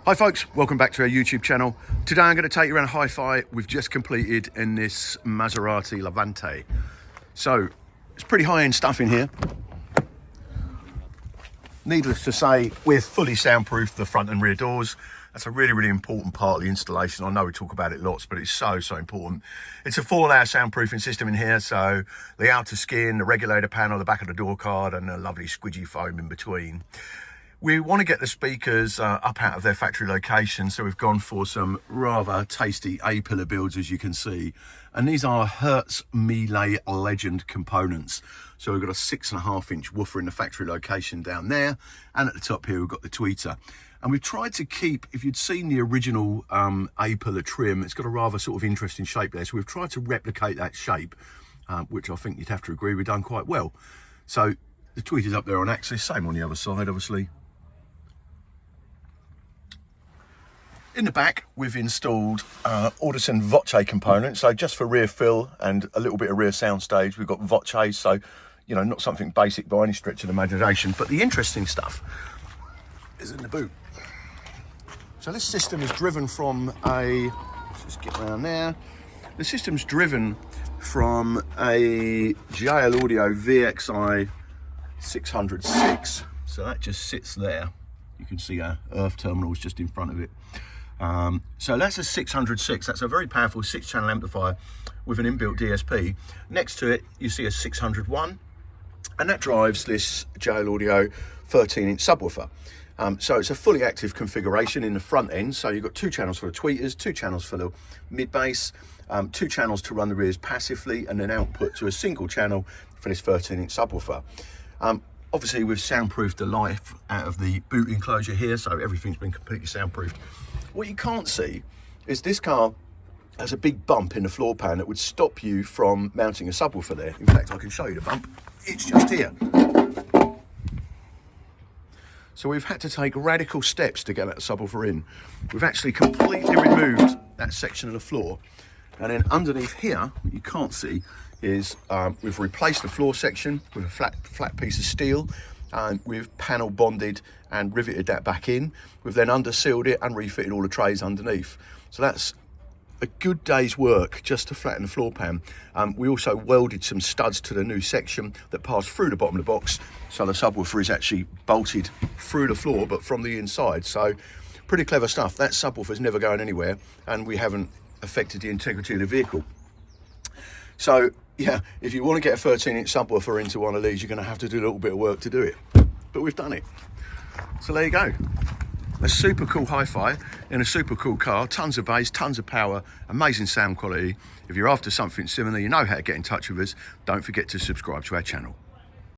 Hi folks, welcome back to our YouTube channel. Today I'm going to take you around a hi-fi we've just completed in this Maserati Levante. So, it's pretty high-end stuff in here. Needless to say, we're fully soundproof the front and rear doors. That's a really important part of the installation. I know we talk about it lots, but it's so important. It's a full layer soundproofing system in here, so the outer skin, the regulator panel, the back of the door card, and a lovely squidgy foam in between. We want to get the speakers up out of their factory location, so we've gone for some rather tasty A-pillar builds, as you can see. And these are Hertz Mille Legend components. So we've got a 6.5-inch woofer in the factory location down there, and at the top here we've got the tweeter. And we've tried to keep, if you'd seen the original A-pillar trim, it's got a rather sort of interesting shape there. So we've tried to replicate that shape, which I think you'd have to agree we've done quite well. So the tweeter's up there on axis, same on the other side, obviously. In the back, we've installed Audison Voce components. So just for rear fill and a little bit of rear soundstage, we've got Voce. So, you know, not something basic by any stretch of the imagination. But the interesting stuff is in the boot. So this system is driven from a, let's just get around there. The system's driven from a JL Audio VXI 606. So that just sits there. You can see our earth terminal is just in front of it. So that's a 606. That's a very powerful 6-channel amplifier with an inbuilt DSP. Next to it, you see a 601, and that drives this JL Audio 13-inch subwoofer. So it's a fully active configuration in the front end. So you've got 2 channels for the tweeters, 2 channels for the mid bass, 2 channels to run the rears passively, and then output to a single channel for this 13-inch subwoofer. Obviously, we've soundproofed the life out of the boot enclosure here, so everything's been completely soundproofed. What you can't see is this car has a big bump in the floor pan that would stop you from mounting a subwoofer there. In fact, I can show you the bump. It's just here. So we've had to take radical steps to get that subwoofer in. We've actually completely removed that section of the floor. And then underneath here, what you can't see is we've replaced the floor section with a flat piece of steel, and we've panel bonded and riveted that back in. We've then undersealed it and refitted all the trays underneath. So that's a good day's work just to flatten the floor pan. We also welded some studs to the new section that passed through the bottom of the box, so the subwoofer is actually bolted through the floor but from the inside. So pretty clever stuff. That subwoofer's never going anywhere, and we haven't affected the integrity of the vehicle. So yeah, if you want to get a 13-inch subwoofer into one of these, you're going to have to do a little bit of work to do it, but we've done it. So there you go, a super cool hi-fi in a super cool car, tons of bass, tons of power, amazing sound quality. If you're after something similar, you know how to get in touch with us. Don't forget to subscribe to our channel.